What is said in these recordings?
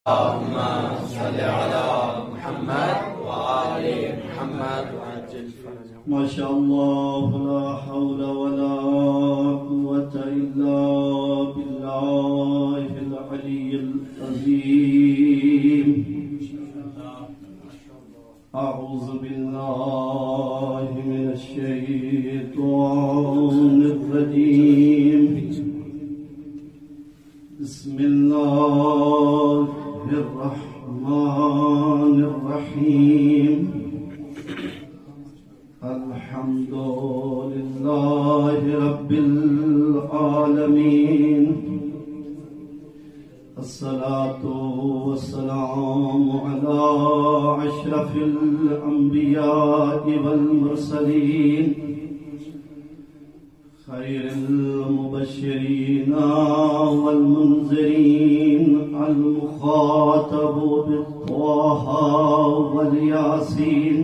اللهم صل على محمد وآل محمد وعجل فرجهم. ما شاء الله لا حول ولا قوة إلا بالله العلي العظيم. أعوذ بالله من الشيطان الرجيم. بسم الله الرحمن الرحيم. الحمد لله رب العالمين. الصلاة والسلام على أشرف الأنبياء والمرسلين خير المبشرين والمنذرين المخاطب بالطه والياسين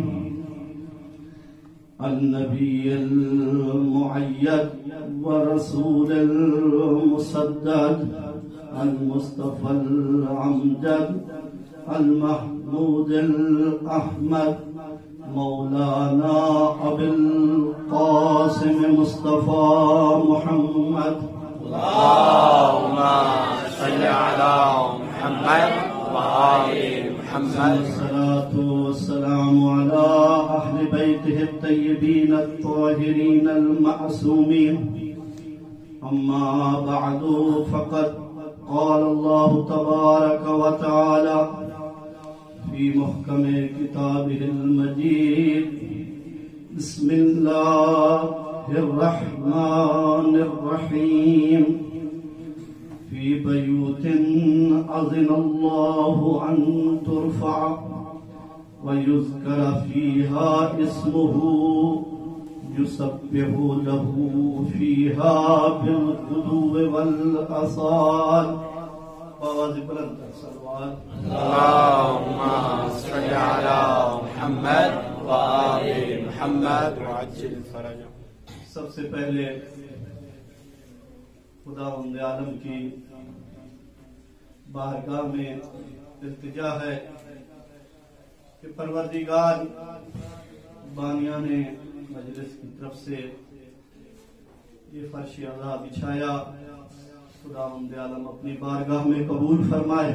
النبي المؤيد ورسول المسدد المصطفى الأمجد المحمود الأحمد مولانا أبي القاسم مصطفى محمد. اللهم صل على محمد وآل محمد. الصلاة والسلام على أهل بيته الطيبين الطاهرين المعصومين. أما بعد فقد قال الله تبارك وتعالى في محكم كتابه المجيد. بسم الله الرحمن الرحيم. في بيوت أذن الله أن ترفع ويذكر فيها اسمه يسبح له فيها بالغدو والآصال. آواز بلند صلوات. اللهم صل على محمد وآل محمد وعجل فرجهم. سب سے پہلے خداوند عالم کی بارگاہ میں التجا ہے کہ پروردگار بانیان مجلس کی طرف سے یہ فرش عطا بچھایا، خداوند عالم اپنی بارگاہ میں قبول فرمائے.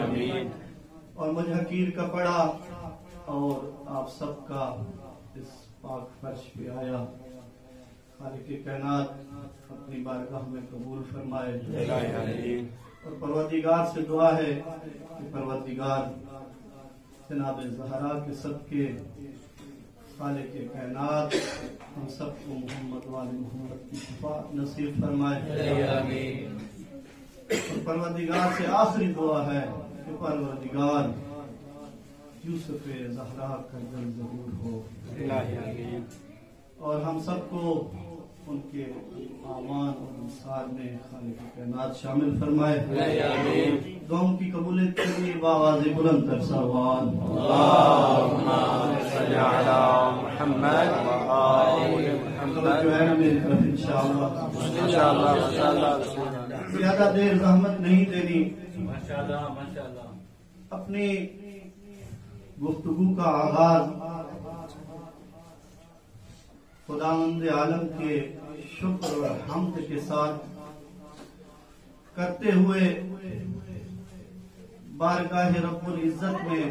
آمین. اور مجھ حقیر کا پڑا اور آپ سب کا اس پاک فرش پہ آیا. خالق کائنات اپنی بارگاہ میں قبول فرمائے. آمین. اور پروردگار سے دعا ہے کہ پروردگار جناب زہرا کے صدقے خالق کائنات ہم سب کو محمد وآل محمد کی شفاعت نصیب فرمائے. آمین. اور پروردگار سے آخری دعا ہے کہ پروردگار یوسف زہرا کا جل ظہور ہو. آمین. اور ہم سب کو ان کے اعمال اور انصار میں خالق کائنات شامل فرمائے. آمین. دعاؤں کی قبولیت کے لیے بآواز بلند تر صلوات. اللهم صل على محمد وآل محمد. جو ہے نا میری طرف انشاءاللہ انشاءاللہ. زیادہ دیر زحمت نہیں دینی. ماشاءاللہ. اپنی گفتگو کا آغاز خداوند عالم کے شکر اور حمد کے ساتھ کرتے ہوئے بارگاہ رب العزت میں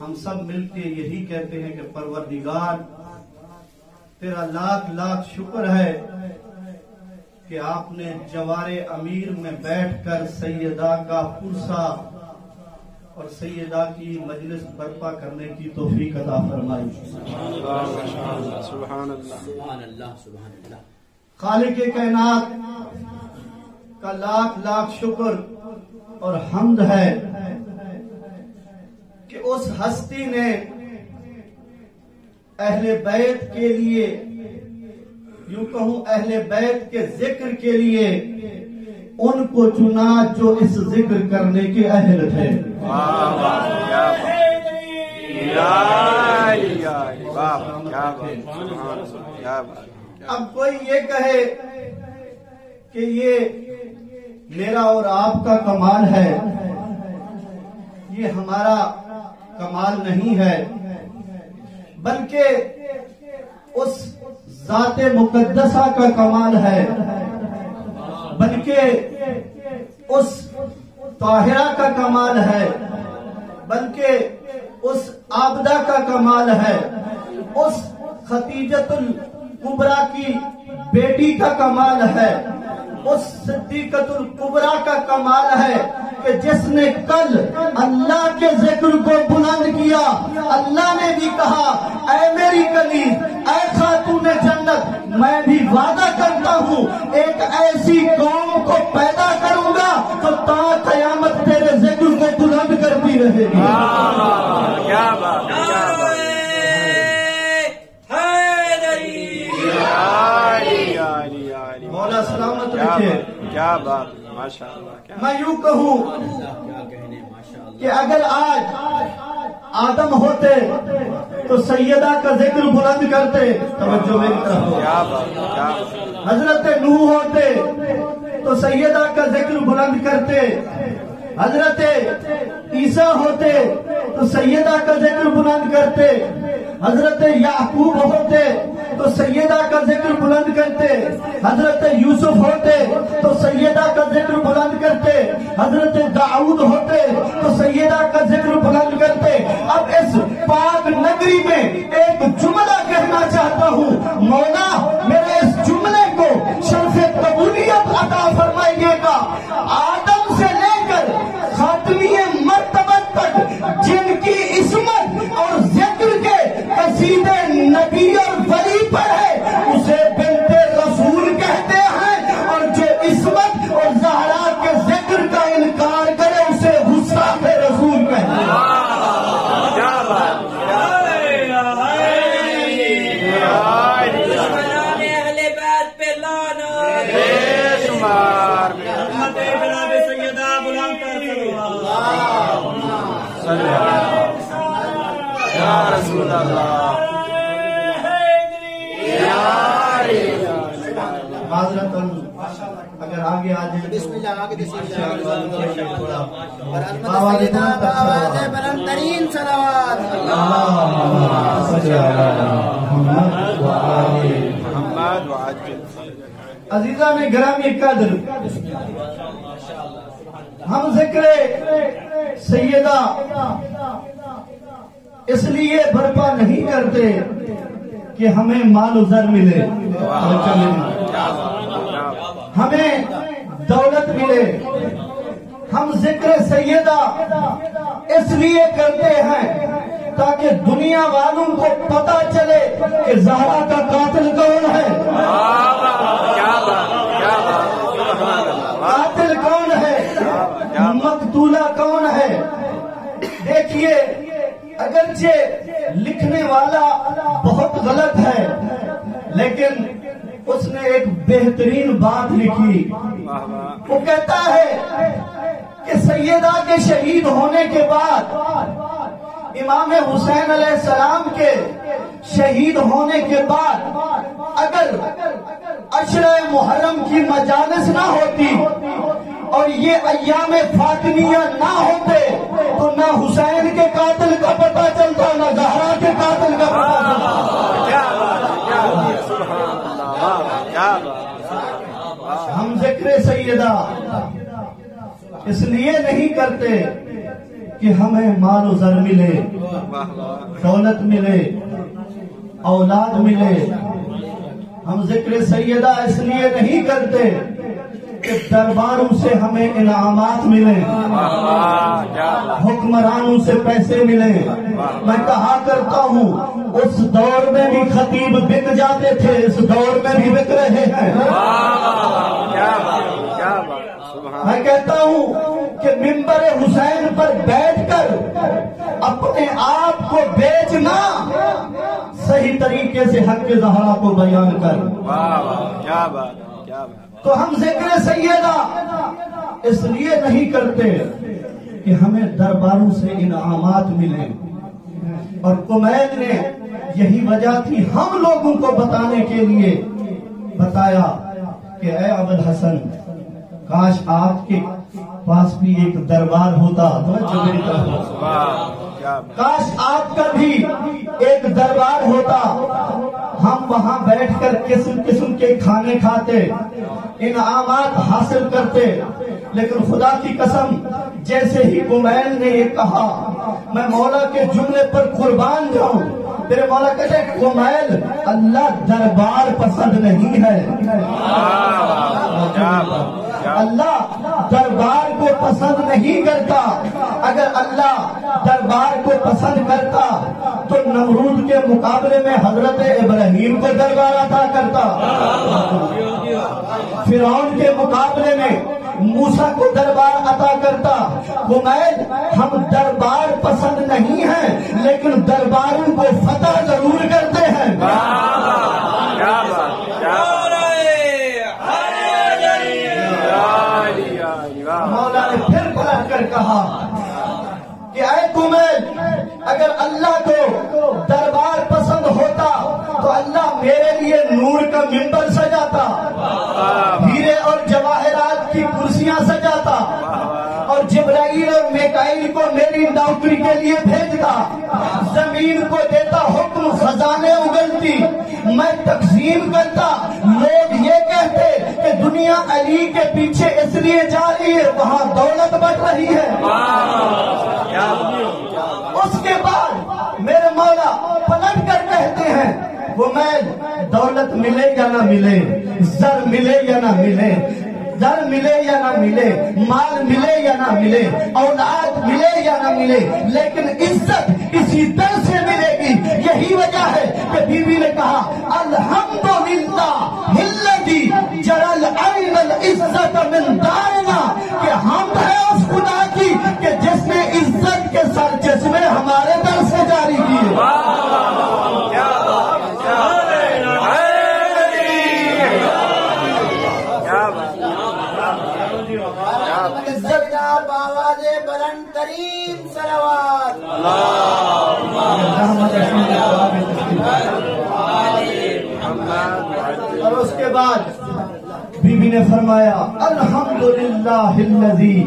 ہم سب مل کے یہی کہتے ہیں کہ پروردگار تیرا لاکھ لاکھ شکر ہے کہ آپ نے جوار امیر میں بیٹھ کر سیدہ کا پرسا اور سیدہ کی مجلس برپا کرنے کی توفیق عطا فرمائی. سبحان اللہ. خالق کائنات کا لاکھ لاکھ شکر اور حمد ہے کہ اس ہستی نے اہل بیت کے لیے، یوں کہوں اہل بیت کے ذکر کے لیے ان کو چنا جو اس ذکر کرنے کے اہل تھے. اب کوئی یہ کہے کہ یہ میرا اور آپ کا کمال ہے، یہ ہمارا کمال نہیں ہے، بلکہ اس ذات مقدسہ کا کمال ہے، بلکہ اس طاہرہ کا کمال ہے، بلکہ اس عابدہ کا کمال ہے، اس خدیجۃ الکبریٰ کی بیٹی کا کمال ہے، اس صدیقۃ الکبریٰ کا کمال ہے کہ جس نے کل اللہ کے ذکر کو بلند کیا، اللہ نے بھی کہا اے میری کنیز، اے خاتون جنت، میں بھی وعدہ کرتا ہوں ایک ایسی قوم کو پیدا کروں گا تو تا قیامت تیرے ذکر کو بلند کرتی رہے گی۔ کیا بات مولا سلامت رکھے۔ کیا بات، ماشاء اللہ۔ میں یوں کہوں کہ اگر آج آدم ہوتے تو سیدہ کا ذکر بلند کرتے، توجہ میری طرف ہو۔ کیا بات، کیا بات۔ حضرت نوح ہوتے تو سیدہ کا ذکر بلند کرتے، حضرت عیسیٰ ہوتے تو سیدہ کا ذکر بلند کرتے، حضرت یعقوب ہوتے تو سیدہ کا ذکر بلند کرتے، حضرت یوسف ہوتے تو سیدہ کا ذکر بلند کرتے، حضرت داؤد ہوتے تو سیدہ کا ذکر بلند کرتے۔ اب اس پاک نگری میں ایک جملہ کہنا چاہتا ہوں، مولا میرے اس جملے کو شرف قبولیت عطا فرمائیے گا۔ آدم سے لے کر خاتمی مرتبت تک جن کی عصمت اور ذکر کے قصیدے نبی اور ولی پر ہے، اسے بنت رسول کہتے ہیں، اور جو عصمت اور زہرا کے ذکر کا انکار کرے اسے گستاخ رسول کہتے ہیں۔ رسول اللہ معذرت اگر آگے آ جائیں بسم اللہ آگے بلند ترین صلوات محمد وعجل۔ عزیزہ میں گرامی قدر، ہم ذکر سیدہ اس لیے برپا نہیں کرتے کہ ہمیں مال و زر ملے، ہمیں دولت ملے، ہم ذکر سیدہ اس لیے کرتے ہیں تاکہ دنیا والوں کو پتا چلے کہ زہرا کا قاتل کون ہے، قاتل کون ہے، مقتولہ کون ہے۔ دیکھیے اگرچہ لکھنے والا بہت غلط ہے، لیکن اس نے ایک بہترین بات لکھی۔ وہ کہتا ہے کہ سیدہ کے شہید ہونے کے بعد، امام حسین علیہ السلام کے شہید ہونے کے بعد اگر عشرہ محرم کی مجالس نہ ہوتی اور یہ ایام فاطمیہ نہ ہوتے تو نہ حسین کے قاتل کا پتہ چلتا، نہ زہرا کے قاتل کا پتہ چلتا۔ ہم ذکر سیدہ اس لیے نہیں کرتے کہ ہمیں مال و زر ملے، دولت ملے، اولاد ملے۔ ہم ذکر سیدہ اس لیے نہیں کرتے کہ درباروں سے ہمیں انعامات ملیں، حکمرانوں سے پیسے ملیں۔ میں کہا کرتا ہوں اس دور میں بھی خطیب بک جاتے تھے، اس دور میں بھی بک رہے ہیں۔ میں کہتا ہوں کہ منبر حسین پر بیٹھ کر اپنے آپ کو بیچنا، صحیح طریقے سے حق زہرا کو بیان کر۔ کیا بات، کیا بات۔ تو ہم ذکر سیدہ اس لیے نہیں کرتے کہ ہمیں درباروں سے انعامات ملیں، اور کمیل نے یہی وجہ تھی ہم لوگوں کو بتانے کے لیے بتایا کہ اے ابوالحسن، کاش آپ کے پاس بھی ایک دربار ہوتا. توجہ میری طرف. کاش آپ کا بھی ایک دربار ہوتا. ہم وہاں بیٹھ کر قسم قسم کے کھانے کھاتے, انعامات حاصل کرتے. لیکن خدا کی قسم, جیسے ہی کمیل نے یہ کہا, میں مولا کے جملے پر قربان جاؤں, میرے مولا کہتے ہیں کہ کمیل, اللہ دربار پسند نہیں ہے. اللہ دربار کو پسند نہیں کرتا. اگر اللہ دربار کو پسند کرتا تو نمرود کے مقابلے میں حضرت ابراہیم کو دربار عطا کرتا, فرعون کے مقابلے میں موسیٰ کو دربار عطا کرتا. کمیل, ہم دربار پسند نہیں ہیں لیکن درباروں کو فتح ضرور کرتے ہیں. مولا نے پھر پلٹ کر کہا کہ اے کمیل, اگر اللہ کو دربار پسند ہوتا تو اللہ میرے لیے نور کا منبر سجاتا, ہیرے اور جواہرات کی کرسیاں سجاتا, اور جبرائیل اور میکائیل کو میری نوکری کے لیے بھیجتا, زمین کو دیتا حکم, خزانے اگلتی, میں تقسیم کرتا. لوگ یہ کہتے کہ دنیا علی کے پیچھے اس لیے جا رہی ہے وہاں دولت بڑھ رہی ہے. اس کے بعد میرے مولا پلٹ کر کہتے ہیں, کمیل, دولت ملے یا نہ ملے, زر ملے یا نہ ملے, در ملے یا نہ ملے, مال ملے یا نہ ملے, اولاد ملے یا نہ ملے, لیکن عزت اسی در سے ملے گی. یہی وجہ ہے کہ بی بی نے کہا, الحمدللہ الذی جعل عین العزت من دارنا, کہ حمد ہے اس خدا کی کہ جس نے عزت کے سرچشمے ہمارے در سے جاری کیے. عزت آپ آواز بلند ترین صلوات. اور اس کے بعد بی بی نے فرمایا, الحمدللہ الذی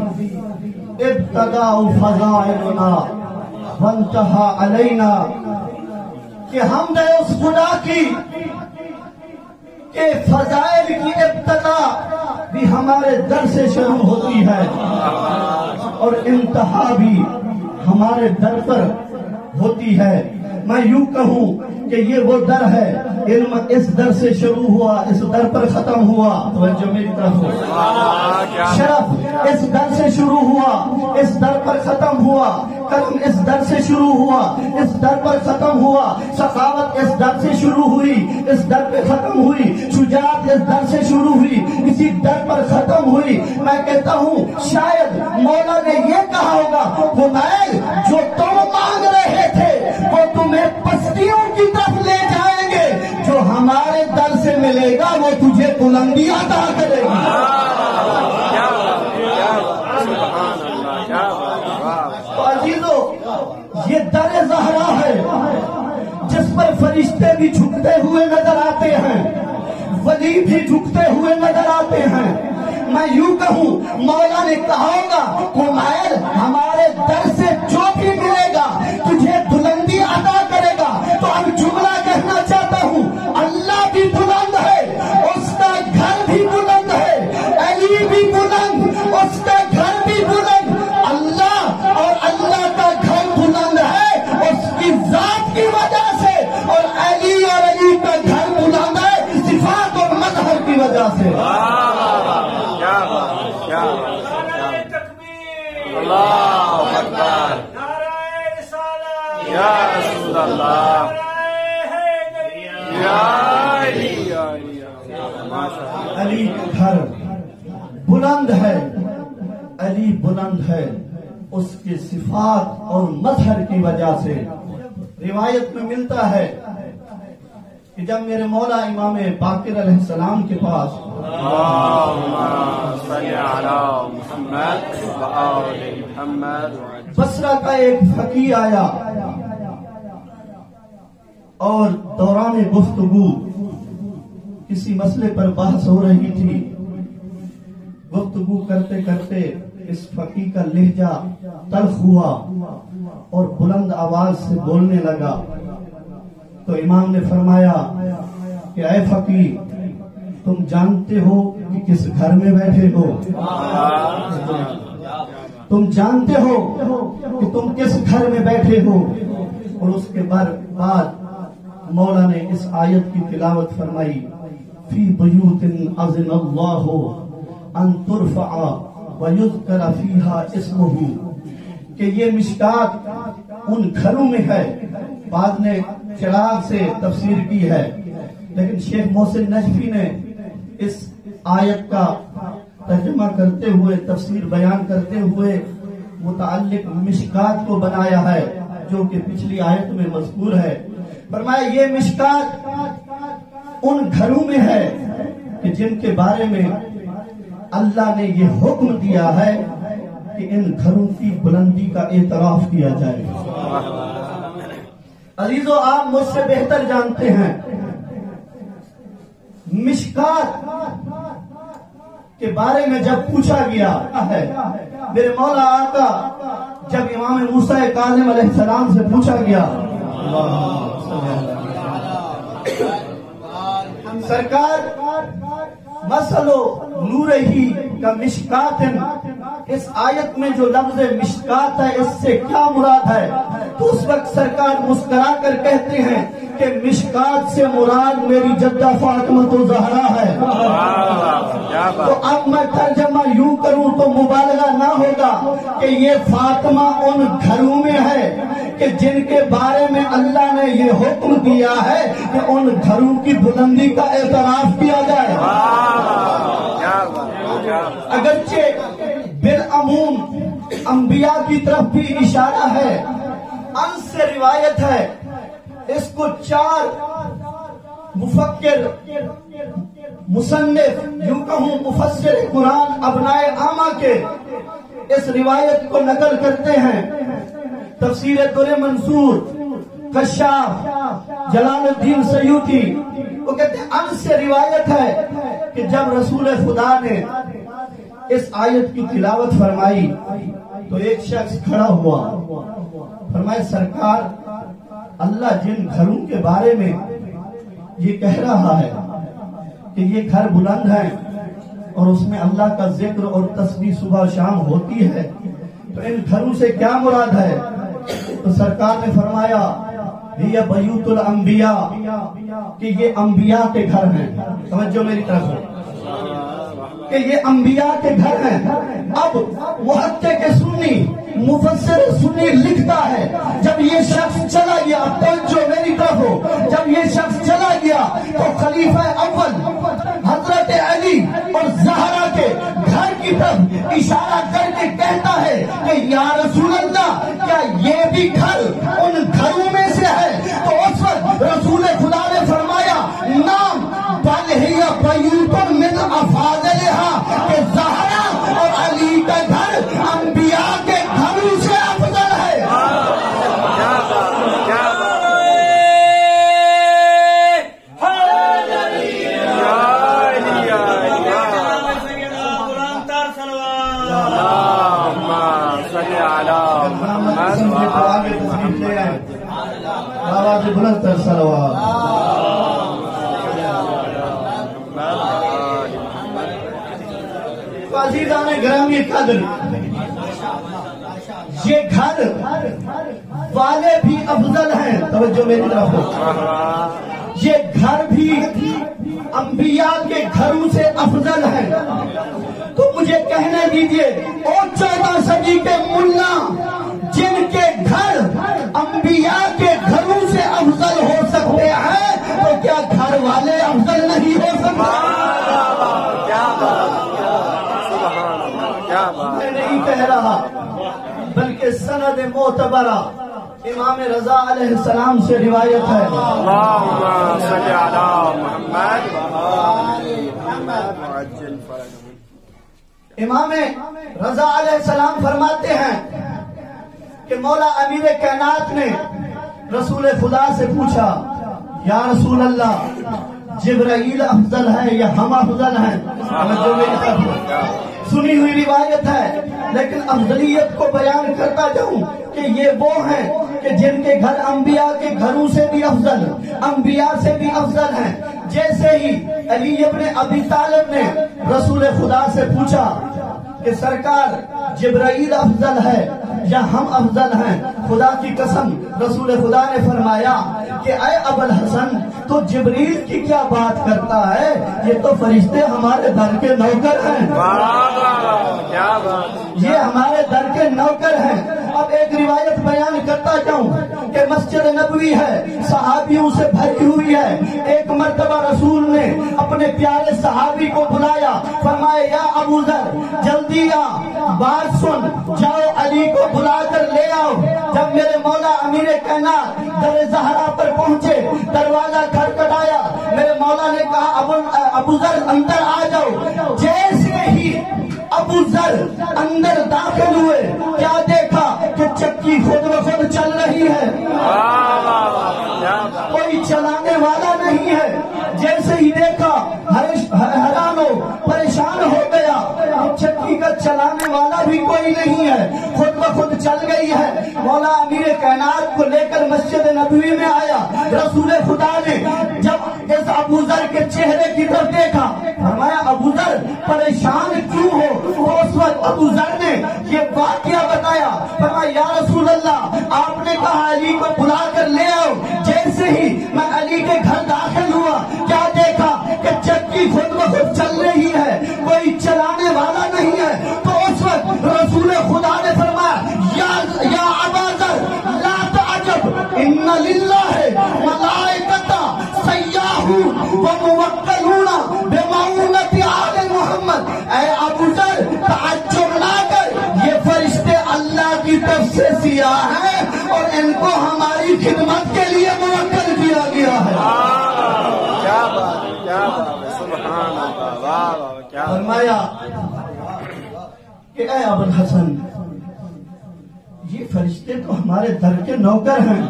ابتدا فضائلنا وانتہا علینا, کہ حمد ہے اس خدا کی کہ فضائل کی ابتدا بھی ہمارے در سے شروع ہوتی ہے اور انتہا بھی ہمارے در پر ہوتی ہے. میں یوں کہوں کہ یہ وہ در ہے, علم اس در سے شروع ہوا, اس در پر ختم ہوا. توجہ میری طرف ہو. شرف اس در سے شروع ہوا, اس در پر ختم ہوا. کرم اس در سے شروع ہوا, اس در پر ختم ہوا. سخاوت اس در سے شروع ہوئی, اس در پہ ختم ہوئی. شجاعت اس در سے شروع ہوئی, اسی در پر ختم ہوئی. میں کہتا ہوں شاید مولا نے یہ کہا ہوگا, کمیل, جو تم مانگ رہے تھے وہ تمہیں پستیوں کی طرف لے جائیں گے, جو ہمارے در سے ملے گا وہ تجھے بلندی عطا کرے گی. تو عزیزو, یہ در زہرا ہے جس پر فرشتے بھی جھکتے ہوئے نظر آتے ہیں, ولی بھی جھکتے ہوئے نظر آتے ہیں. میں یوں کہوں, مولا نے کہا ہوگا, کمیل, ہمارے در سے جو بھی ملے گا تجھے بلندی عطا کرے گا. تو اب جملہ کہنا چاہتا ہوں, اللہ بھی بلند ہے, اس کا گھر بھی بلند ہے, علی بھی بلند, اس کا گھر بھی بلند. اللہ اور اللہ کا گھر بلند ہے اس کی ذات کی وجہ سے, اور علی اور علی کا گھر بلند ہے صفات اور مظہر کی وجہ سے. اللہ اکبر, یا رسول اللہ, یا علی گھر بلند ہے, علی بلند ہے اس کی صفات اور مظہر کی وجہ سے. روایت میں ملتا ہے کہ جب میرے مولا امام باقر علیہ السلام کے پاس بصرہ کا ایک فقیہ آیا اور دوران گفتگو کسی مسئلے پر بحث ہو رہی تھی, گفتگو کرتے کرتے اس فقی کا لہجہ تلخ ہوا اور بلند آواز سے بولنے لگا تو امام نے فرمایا کہ اے فقی تم جانتے ہو کہ کس گھر میں بیٹھے ہو؟ تم جانتے ہو کہ تم کس گھر میں بیٹھے ہو؟ اور اس کے بعد مولا نے اس آیت کی تلاوت فرمائی فی بیوت اذن اللہ ان ترفع ویذکر فیہا اسمہ، کہ یہ مشکات ان گھروں میں ہے. بعد نے چراغ سے تفسیر کی ہے، لیکن شیخ محسن نجفی نے اس آیت کا ترجمہ کرتے ہوئے تفسیر بیان کرتے ہوئے متعلق مشکات کو بنایا ہے جو کہ پچھلی آیت میں مذکور ہے. فرمایا یہ مشکات ان گھروں میں ہے کہ جن کے بارے میں اللہ نے یہ حکم دیا ہے کہ ان گھروں کی بلندی کا اعتراف کیا جائے. عزیزو آپ مجھ سے بہتر جانتے ہیں مشکات کے بارے میں جب پوچھا گیا ہے، میرے مولا آقا جب امام موسیٰ کاظم علیہ السلام سے پوچھا گیا سرکار مسلو نورہی کا مشکاتن، اس آیت میں جو لفظ مشکات ہے اس سے کیا مراد ہے؟ تو اس وقت سرکار مسکرا کر کہتے ہیں کہ مشکات سے مراد میری جدہ فاطمہ زہرا ہے. تو اب میں ترجمہ یوں کروں تو مبالغہ نہ ہوگا کہ یہ فاطمہ ان گھروں میں ہے کہ جن کے بارے میں اللہ نے یہ حکم دیا ہے کہ ان گھروں کی بلندی کا اعتراف کیا جائے. اگرچہ بالعموم انبیاء کی طرف بھی اشارہ ہے، ان سے روایت ہے، اس کو 4 مفکر مصنف یوں کہوں مفسر قرآن ابنائے عامہ کے اس روایت کو نقل کرتے ہیں. تفسیر در منصور کشاف جلال الدین سیوطی وہ کہتے ہیں ان سے روایت ہے کہ جب رسول خدا نے اس آیت کی تلاوت فرمائی تو ایک شخص کھڑا ہوا، فرمایا سرکار اللہ جن گھروں کے بارے میں یہ کہہ رہا ہے کہ یہ گھر بلند ہیں اور اس میں اللہ کا ذکر اور تسبیح صبح شام ہوتی ہے، تو ان گھروں سے کیا مراد ہے؟ تو سرکار نے فرمایا یہ بیوت الانبیاء، کہ یہ انبیاء کے گھر ہیں. توجہ میری طرف ہے کہ یہ انبیاء کے گھر ہیں. اب محقق سنی مفسر سنی لکھتا ہے جب یہ شخص چلا گیا، توجہ میری طرف ہو، جب یہ شخص چلا گیا تو خلیفہ اول حضرت علی اور زہرا کے گھر کی طرف اشارہ کر کے کہتا ہے کہ یا رسول اللہ کیا یہ بھی گھر ان گھروں میں سے ہے؟ تو اس وقت رسول خدا نے فرمایا نام بل ہی بیوت من افاضلها، کہ زہرا اور علی کا گھر انبیاء کے گھروں سے افضل ہے. آواز بلند تر صلوات. عزیزان گرامی قدر، یہ گھر والے بھی افضل ہیں. توجہ میری طرف ہو، یہ گھر بھی انبیاء کے گھروں سے افضل ہیں. تو مجھے کہنے دیجئے اور 14 صدی کے ملا جن کے گھر انبیاء کے گھروں سے افضل ہو سکتے ہیں تو کیا گھر والے افضل نہیں ہو سکتے؟ میں نہیں کہہ رہا بلکہ سند معتبرہ امام رضا علیہ السلام سے روایت ہے. اللهم صل على محمد. امام رضا علیہ السلام فرماتے ہیں کہ مولا امیر کائنات نے رسول خدا سے پوچھا یا رسول اللہ جبرائیل افضل ہے یا ہم افضل ہیں؟ سنی ہوئی روایت ہے، لیکن افضلیت کو بیان کرتا جاؤں کہ یہ وہ ہیں کہ جن کے گھر انبیاء کے گھروں سے بھی افضل، انبیاء سے بھی افضل ہیں۔ جیسے ہی علی ابن ابی طالب نے رسول خدا سے پوچھا کہ سرکار جبرائیل افضل ہے یا ہم افضل ہیں، خدا کی قسم رسول خدا نے فرمایا کہ اے ابوالحسن تو جبریل کی کیا بات کرتا ہے، یہ تو فرشتے ہمارے در کے نوکر ہیں، یہ ہمارے در کے نوکر ہیں۔ اب ایک روایت بیان کرتا جاؤں کہ مسجد نبوی ہے، صحابیوں سے بھری ہوئی ہے۔ ایک مرتبہ رسول نے اپنے پیارے صحابی کو بلایا، فرمایا یا ابو ذر جلدی آ، بات سن، جاؤ علی کو بلا کر لے آؤ۔ جب میرے مولا امیر کائنات در زہرا پر پہنچے، دروازہ کھٹکھٹایا، میرے مولا نے کہا ابو ذر اندر آ جاؤ۔ جیسے ہی ابو ذر اندر داخل ہوئے، کیا دیکھا کہ چکی خود بخود چل رہی ہے، کوئی چلانے والا نہیں ہے۔ جیسے ہی دیکھا حیران ہو پریشان ہو گیا، چکی کا چلانے والا بھی کوئی نہیں ہے، خود بخود چل گئی ہے۔ مولا امیر کائنات کو لے کر مسجد نبوی میں آیا، رسول خدا نے جب اس ابو ذر کے چہرے کی طرف دیکھا، فرمایا ابو ذر پریشان کیوں ہو؟ اس وقت ابو ذر نے یہ واقعہ بتایا، فرمایا یا رسول اللہ آپ نے کہا علی کو بلا کر لے آؤ۔ جیسے ہی میں علی کے گھر داخل ہوا، کیا دیکھا کہ چکی خود بخود چل رہی ہے، کوئی چلانے والا نہیں ہے۔ تو اس وقت رسول خدا نے فرمایا یا ابا ذر لا تعجب ان للہ ملائکۃ سیاحون وموکلون بمعونۃ آل محمد۔ اے ابو ذر تعجب نہ کر، یہ فرشتے اللہ کی طرف سے سیاح ہیں اور ان کو ہماری خدمت کے لیے موکل کیا گیا ہے۔ فرمایا کہ اے ابوالحسن یہ فرشتے تو ہمارے در کے نوکر ہیں،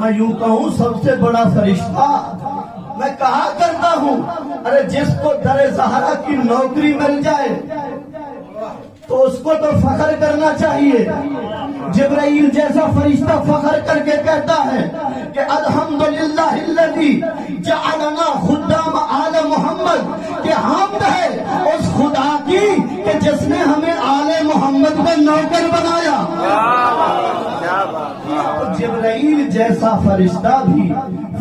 میں یوں کہوں سب سے بڑا فرشتہ میں کہا کرتا ہوں، ارے جس کو در زہرا کی نوکری مل جائے تو اس کو تو فخر کرنا چاہیے۔ جبرائیل جیسا فرشتہ فخر کر کے کہتا ہے کہ الحمدللہ الذی جعلنا خدام آل محمد، کہ حمد ہے اس خدا کی کہ جس نے ہمیں آل محمد کا نوکر بنایا۔ جبرائیل جیسا فرشتہ بھی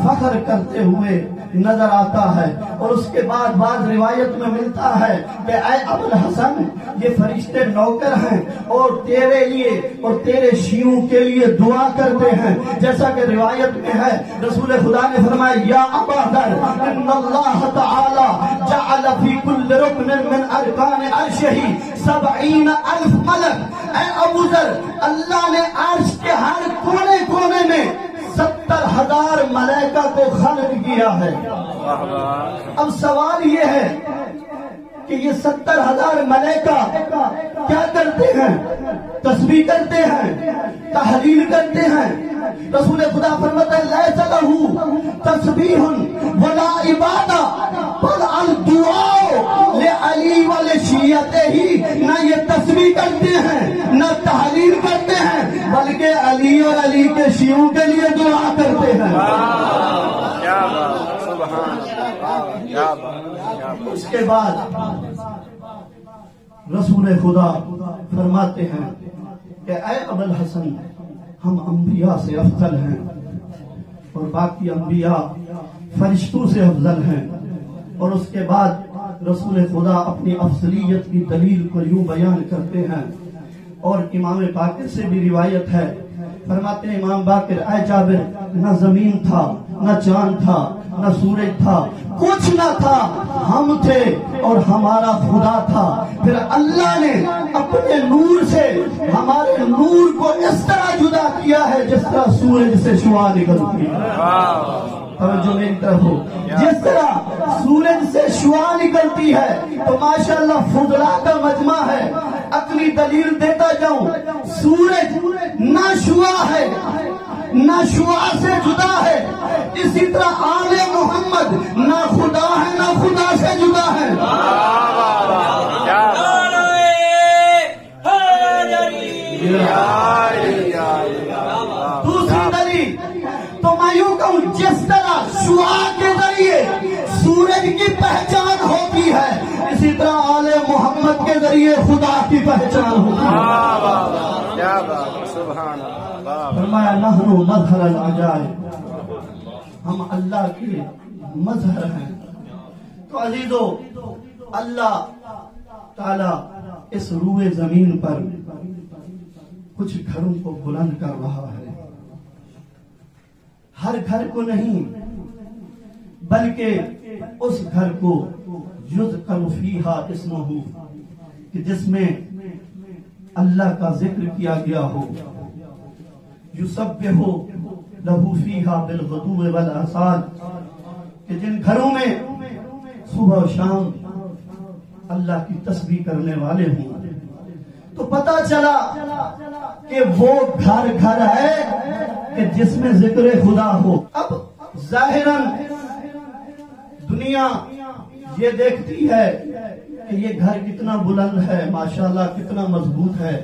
فخر کرتے ہوئے نظر آتا ہے۔ اور اس کے بعد بعض روایت میں ملتا ہے کہ اے ابوالحسن یہ فرشتے نوکر ہیں اور تیرے لیے اور تیرے شیعوں کے لیے دعا کرتے ہیں، جیسا کہ روایت میں ہے رسول خدا نے فرمایا یا ابا ذر ان اللہ تعالی جعل فی کل رکن من ارکان عرشہ 70,000 ملک۔ اے ابو ذر اللہ نے عرش کے ہر کونے کونے میں 70,000 ملائکہ کو خلق کیا ہے۔ اب سوال یہ ہے کہ یہ 70,000 ملائکہ کیا کرتے ہیں؟ تسبیح کرتے ہیں، تحلیل کرتے ہیں۔ رسول خدا فرماتا ہے لیس لہ تسبیح ولا عبادہ بل الدعاء لعلی ولشیعتہ، نہ یہ تسبیح کرتے ہیں نہ تحلیل کرتے ہیں بلکہ علی اور علی کے شیعوں کے لیے دعا کرتے ہیں۔ اس کے بعد رسول خدا فرماتے ہیں کہ اے ابوالحسن ہم انبیاء سے افضل ہیں اور باقی انبیاء فرشتوں سے افضل ہیں۔ اور اس کے بعد رسول خدا اپنی افضلیت کی دلیل کو یوں بیان کرتے ہیں، اور امام باقر سے بھی روایت ہے، فرماتے ہیں امام باقر اے جابر نہ زمین تھا نہ چاند تھا نہ سورج تھا، کچھ نہ تھا، ہم تھے اور ہمارا خدا تھا۔ پھر اللہ نے اپنے نور سے ہمارے نور کو اس طرح جدا کیا ہے جس طرح سورج سے شعاع نکلتی ہے۔ جو میری طرف ہو، جس طرح سورج سے شعاع نکلتی ہے تو ماشاءاللہ فضلا کا مجمع ہے۔ اپنی دلیل دیتا جاؤں، سورج نہ شعاع ہے نہ شعاع سے جدا ہے، اسی طرح آل محمد نہ خدا ہے نہ خدا سے جدا ہے۔ دوسری دلیل تو میں یوں کہوں جس طرح شعاع کے ذریعے سورج کی پہچان ہوتی ہے اسی طرح آل محمد کے ذریعے خدا کی پہچان ہوتی ہے. کیا بات سبحان اللہ. فرمایا نحن مظہر العجائب ہم اللہ کے مظہر ہیں. تو عزیزو اللہ تعالی اس روئے زمین پر کچھ گھروں کو بلند کر رہا ہے. ہر گھر کو نہیں بلکہ اس گھر کو یذکر فیہا اسمہ کہ جس میں اللہ کا ذکر کیا گیا ہو. یسبح لہ فیہا بالغدو والآصال کہ جن گھروں میں صبح و شام اللہ کی تسبیح کرنے والے ہوں. تو پتہ چلا کہ وہ گھر ہے کہ جس میں ذکر خدا ہو. اب ظاہراً دنیا یہ دیکھتی ہے کہ یہ گھر کتنا بلند ہے ماشاءاللہ کتنا مضبوط ہے.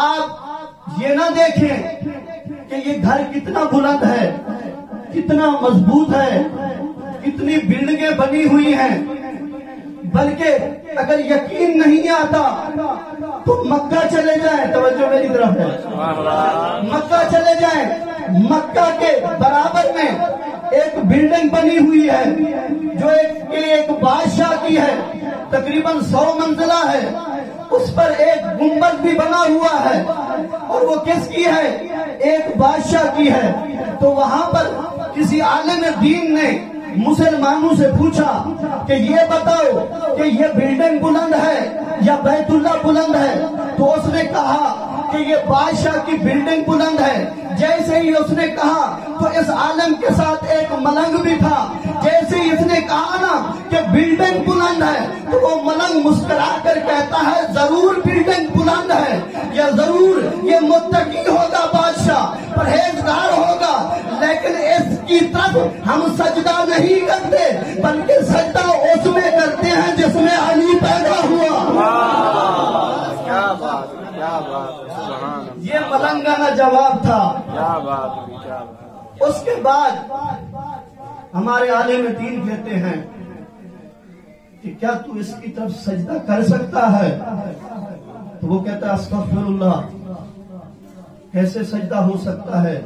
آپ یہ نہ دیکھیں کہ یہ گھر کتنا بلند ہے کتنا مضبوط ہے کتنی بلڈنگیں بنی ہوئی ہیں بلکہ اگر یقین نہیں آتا تو مکہ چلے جائیں. توجہ میری طرف ہے. مکہ چلے جائیں. مکہ کے برابر میں ایک بلڈنگ بنی ہوئی ہے جو ایک بادشاہ کی ہے تقریباً 100 منزلہ ہے. اس پر ایک گنبد بھی بنا ہوا ہے اور وہ کس کی ہے ایک بادشاہ کی ہے. تو وہاں پر کسی عالم دین نے مسلمانوں سے پوچھا کہ یہ بتاؤ کہ یہ بلڈنگ بلند ہے یا بیت اللہ بلند ہے. تو اس نے کہا کہ یہ بادشاہ کی بلڈنگ بلند ہے. جیسے ہی اس نے کہا تو اس عالم کے ساتھ ایک ملنگ بھی تھا. جیسے ہی اس نے کہا نا کہ بلڈنگ بلند ہے تو وہ ملنگ مسکرا کر کہتا ہے ضرور بلڈنگ بلند ہے یا ضرور یہ متقی ہوگا بادشاہ پرہیزگار ہوگا لیکن اس کی طرف ہم سجدہ نہیں کرتے بلکہ سجدہ اس میں کرتے ہیں جس میں علی پیدا ہوا. کیا بات کیا بات سبحان اللہ. یہ ملنگانہ جواب تھا. کیا بات کیا بات. اس کے بعد ہمارے عالم دین کہتے ہیں کہ کیا تو اس کی طرف سجدہ کر سکتا ہے. تو وہ کہتا ہے استغفر اللہ کیسے سجدہ ہو سکتا ہے.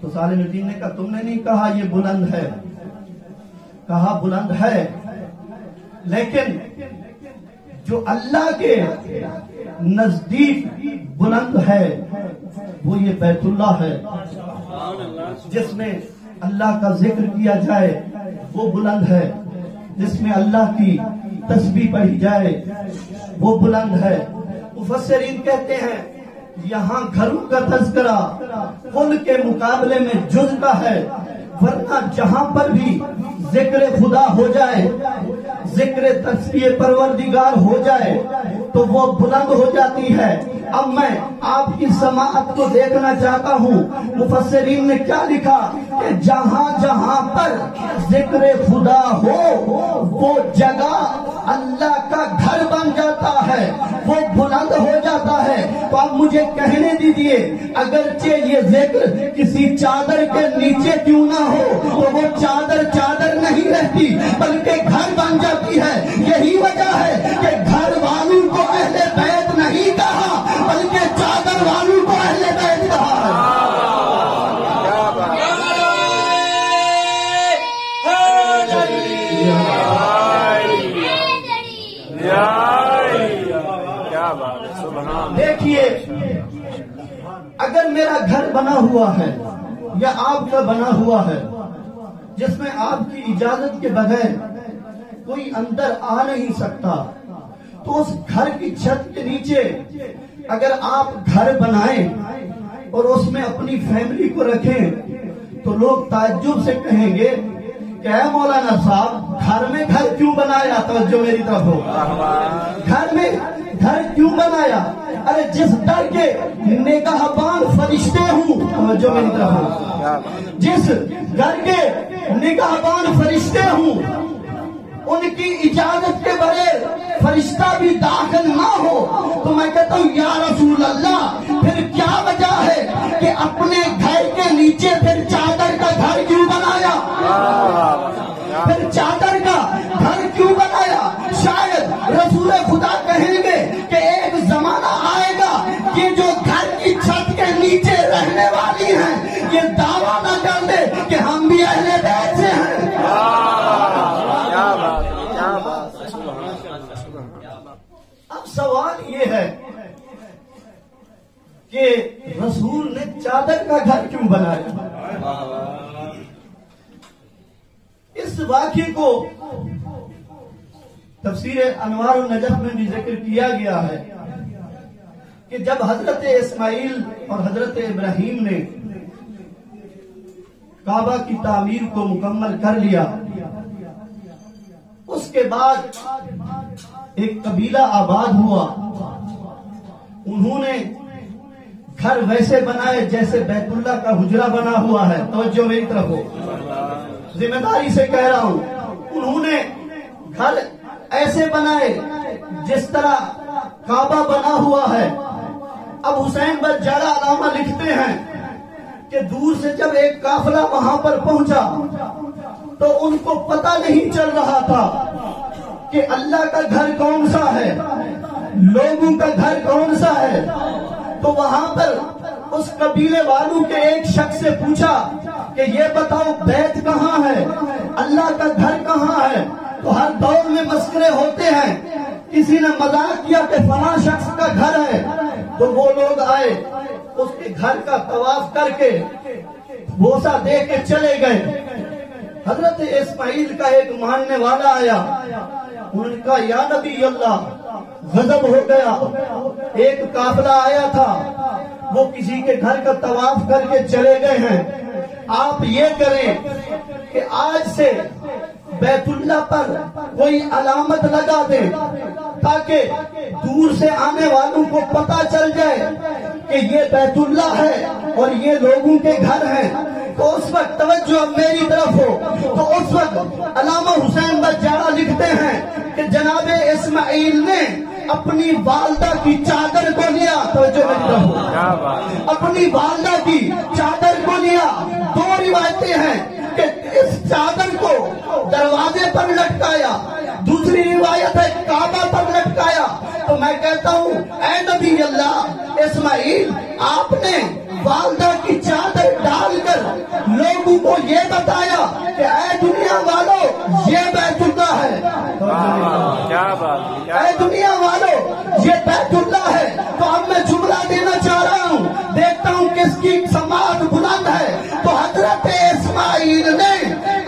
تو عالم دین نے کہا تم نے نہیں کہا یہ بلند ہے. کہا بلند ہے لیکن جو اللہ کے نزدیک بلند ہے وہ یہ بیت اللہ ہے جس میں اللہ کا ذکر کیا جائے وہ بلند ہے. جس میں اللہ کی تسبیح پڑھی جائے وہ بلند ہے. مفسرین کہتے ہیں یہاں گھروں کا تذکرہ کل کے مقابلے میں جز کا ہے ورنہ جہاں پر بھی ذکر خدا ہو جائے ذکر تسبیح پروردگار ہو جائے تو وہ بلند ہو جاتی ہے. اب میں آپ کی سماعت کو دیکھنا چاہتا ہوں مفسرین نے کیا لکھا کہ جہاں جہاں پر ذکر خدا ہو وہ جگہ اللہ کا گھر بن جاتا ہے وہ بلند ہو جاتا ہے. تو اب مجھے کہنے دیجئے اگرچہ یہ ذکر کسی چادر کے نیچے کیوں نہ ہو تو وہ چادر نہیں رہتی بلکہ گھر بن جاتی ہے. یہی وجہ ہے کہ گھر والوں کو اہل بیت نہیں کہا بلکہ چادر والوں کو اہل بیت کہا ہے. دیکھیے اگر میرا گھر بنا ہوا ہے یا آپ کا بنا ہوا ہے جس میں آپ کی اجازت کے بغیر کوئی اندر آ نہیں سکتا تو اس گھر کی چھت کے نیچے اگر آپ گھر بنائیں اور اس میں اپنی فیملی کو رکھیں تو لوگ تعجب سے کہیں گے کہ اے مولانا صاحب گھر میں گھر کیوں بنایا. توجہ میری طرف ہو. گھر میں گھر کیوں بنایا. ارے جس در کے نگہبان فرشتے ہوں توجہ میری طرف ہو جس گھر کے نگہبان فرشتے ہوں ان کی اجازت کے بغیر فرشتہ بھی داخل نہ ہو تو میں کہتا ہوں یا رسول اللہ پھر کیا وجہ ہے کہ اپنے گھر کے نیچے پھر چادر کا گھر کیوں بنایا؟ پھر چادر کا گھر کیوں بنایا؟ شاید رسول خدا کہیں گے کہ ایک زمانہ آئے گا کہ جو گھر کی چھت کے نیچے رہنے والی ہیں یہ دعویٰ نہ کر دے کہ ہم بھی اہل بیت سے ہیں۔ اب سوال یہ ہے کہ رسول نے چادر کا گھر کیوں بنایا؟ اس واقعے کو تفسیر انوار النجف میں بھی ذکر کیا گیا ہے کہ جب حضرت اسماعیل اور حضرت ابراہیم نے کعبہ کی تعمیر کو مکمل کر لیا، اس کے بعد ایک قبیلہ آباد ہوا، انہوں نے گھر ویسے بنائے جیسے بیت اللہ کا حجرہ بنا ہوا ہے۔ توجہ میری طرف ہو، ذمہ داری سے کہہ رہا ہوں، انہوں نے گھر ایسے بنائے جس طرح کعبہ بنا ہوا ہے۔ اب حسین بجارہ علامہ لکھتے ہیں کہ دور سے جب ایک قافلہ وہاں پر پہنچا تو ان کو پتہ نہیں چل رہا تھا کہ اللہ کا گھر کون سا ہے، لوگوں کا گھر کون سا ہے۔ تو وہاں پر اس قبیلے والوں کے ایک شخص سے پوچھا کہ یہ بتاؤ بیت کہاں ہے، اللہ کا گھر کہاں ہے؟ تو ہر دور میں مسخرے ہوتے ہیں، کسی نے مذاق کیا کہ فلاں شخص کا گھر ہے، تو وہ لوگ آئے اس کے گھر کا طواف کر کے بوسہ دے کے چلے گئے۔ حضرت اسماعیل کا ایک ماننے والا آیا، انہوں نے کہا یا نبی اللہ غضب ہو گیا، ایک قافلہ آیا تھا وہ کسی کے گھر کا طواف کر کے چلے گئے ہیں، آپ یہ کریں کہ آج سے بیت اللہ پر کوئی علامت لگا دیں تاکہ دور سے آنے والوں کو پتہ چل جائے کہ یہ بیت اللہ ہے اور یہ لوگوں کے گھر ہیں۔ تو اس وقت توجہ اب میری طرف ہو، تو اس وقت علامہ حسین بجارہ لکھتے ہیں کہ جناب اسماعیل نے اپنی والدہ کی چادر کو لیا، توجہ میری طرف ہو، اپنی والدہ کی چادر کو لیا۔ دو روایتیں ہیں کہ اس چادر کو دروازے پر لٹکایا، دوسری روایت ہے کعبہ پر لٹکایا۔ تو میں کہتا ہوں اے نبی اللہ اسماعیل، آپ نے والدہ کی چادر ڈال کر لوگوں کو یہ بتایا کہ اے دنیا والوں یہ بیت اللہ ہے، اے دنیا والوں یہ بیت اللہ ہے۔ تو اب میں جملہ دینا چاہ رہا ہوں، دیکھتا ہوں کس کی سماعت بلند ہے۔ تو حضرت اسماعیل نے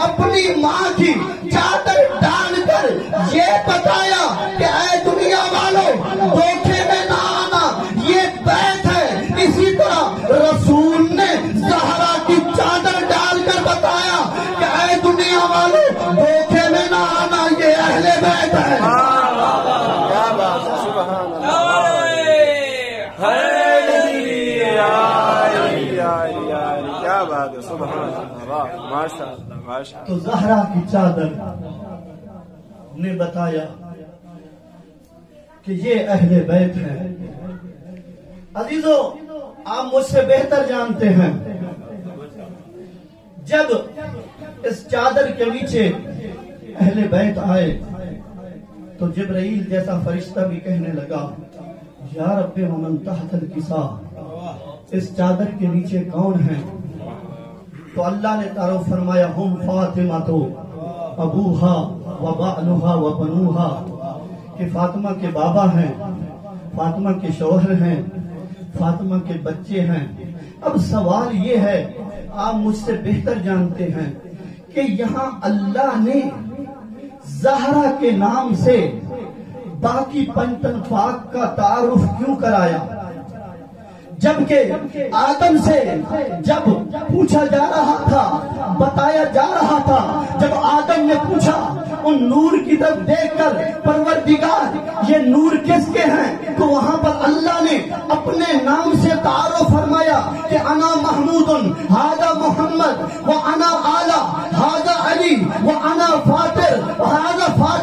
اپنی ماں کی چادر ڈال کر یہ بتایا کہ اے دنیا والوں دھوکے میں نہ آنا، یہ بیت ہے۔ اسی طرح رسول نے زہرا کی چادر ڈال کر بتایا کہ اے دنیا والوں دھوکے میں نہ آنا، یہ اہل بیت ہے۔ کیا بات ہے، سبحان اللہ، ماشاء اللہ ماشاء اللہ۔ تو زہرا کی چادر نے بتایا کہ یہ اہل بیت ہے۔ عزیزو آپ مجھ سے بہتر جانتے ہیں، جب اس چادر کے نیچے اہل بیت آئے تو جبرائیل جیسا فرشتہ بھی کہنے لگا یا رب ومن تحت الکساء، اس چادر کے نیچے کون ہیں؟ تو اللہ نے تعارف فرمایا ہم فاطمہ تو ابوہا و بعلہا و بنوہا، کہ فاطمہ کے بابا ہیں، فاطمہ کے شوہر ہیں، فاطمہ کے بچے ہیں۔ اب سوال یہ ہے، آپ مجھ سے بہتر جانتے ہیں کہ یہاں اللہ نے زہرا کے نام سے باقی پنجتن پاک کا تعارف کیوں کرایا؟ جبکہ آدم سے جب پوچھا جا رہا تھا، بتایا جا رہا تھا، جب آدم نے پوچھا ان نور کی طرف دیکھ کر پروردگار یہ نور کس کے ہیں، تو وہاں پر اللہ نے اپنے نام سے تعارف فرمایا کہ انا محمود ھذا محمد و انا اعلی ھذا علی و انا فاطر ھذا فاطر۔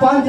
5